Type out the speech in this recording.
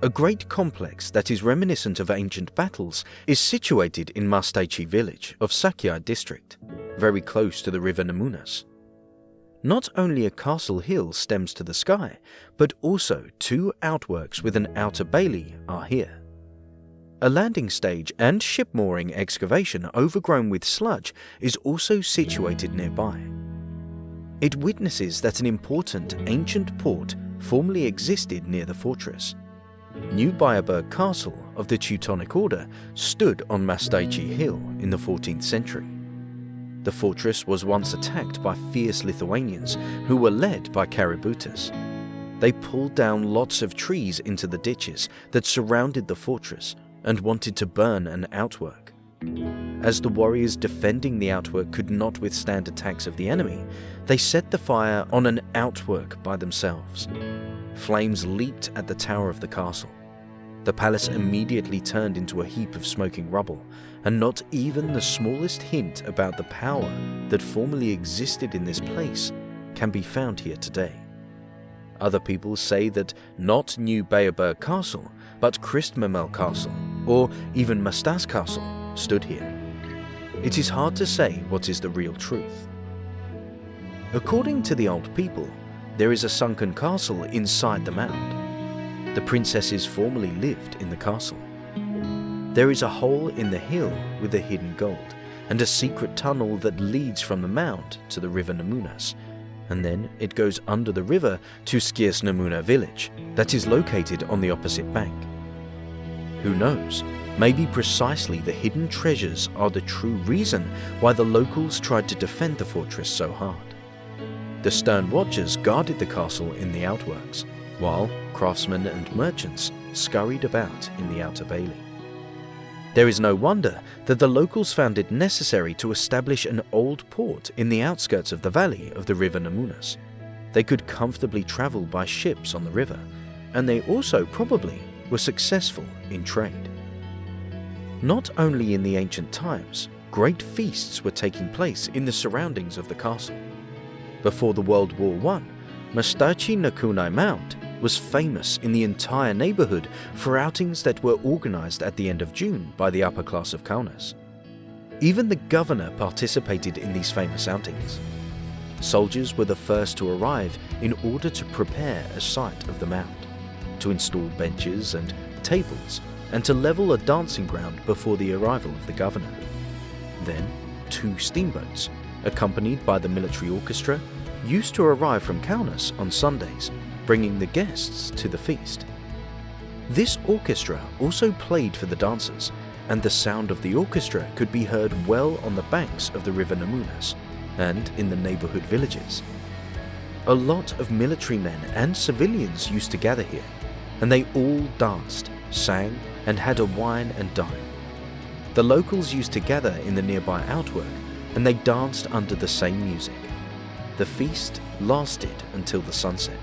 A great complex that is reminiscent of ancient battles is situated in Mastaiciai village of Sakiai district, very close to the River Nemunas. Not only a castle hill stems to the sky, but also 2 outworks with an outer bailey are here. A landing stage and ship mooring excavation overgrown with sludge is also situated nearby. It witnesses that an important ancient port formerly existed near the fortress. New Bierberg Castle of the Teutonic Order stood on Mastaiciai Hill in the 14th century. The fortress was once attacked by fierce Lithuanians who were led by Kaributas. They pulled down lots of trees into the ditches that surrounded the fortress and wanted to burn an outwork. As the warriors defending the outwork could not withstand attacks of the enemy, they set the fire on an outwork by themselves. Flames leaped at the tower of the castle. The palace immediately turned into a heap of smoking rubble, and not even the smallest hint about the power that formerly existed in this place can be found here today. Other people say that not New Bierberg Castle, but Christmamel Castle, or even Mastas Castle, stood here. It is hard to say what is the real truth. According to the old people, there is a sunken castle inside the mound. The princesses formerly lived in the castle. There is a hole in the hill with a hidden gold, and a secret tunnel that leads from the mound to the River Nemunas, and then it goes under the river to Skirs Nemuna village that is located on the opposite bank. Who knows, maybe precisely the hidden treasures are the true reason why the locals tried to defend the fortress so hard. The stern watchers guarded the castle in the outworks, while craftsmen and merchants scurried about in the outer bailey. There is no wonder that the locals found it necessary to establish an old port in the outskirts of the valley of the River Nemunas. They could comfortably travel by ships on the river, and they also probably were successful in trade. Not only in the ancient times, great feasts were taking place in the surroundings of the castle. Before the World War I, Mastaiciai Mound was famous in the entire neighborhood for outings that were organized at the end of June by the upper class of Kaunas. Even the governor participated in these famous outings. Soldiers were the first to arrive in order to prepare a site of the mound, to install benches and tables, and to level a dancing ground before the arrival of the governor. Then, 2 steamboats, accompanied by the military orchestra, used to arrive from Kaunas on Sundays, bringing the guests to the feast. This orchestra also played for the dancers, and the sound of the orchestra could be heard well on the banks of the River Nemunas and in the neighborhood villages. A lot of military men and civilians used to gather here, and they all danced, sang, and had a wine and dine. The locals used to gather in the nearby outwork, and they danced under the same music. The feast lasted until the sunset.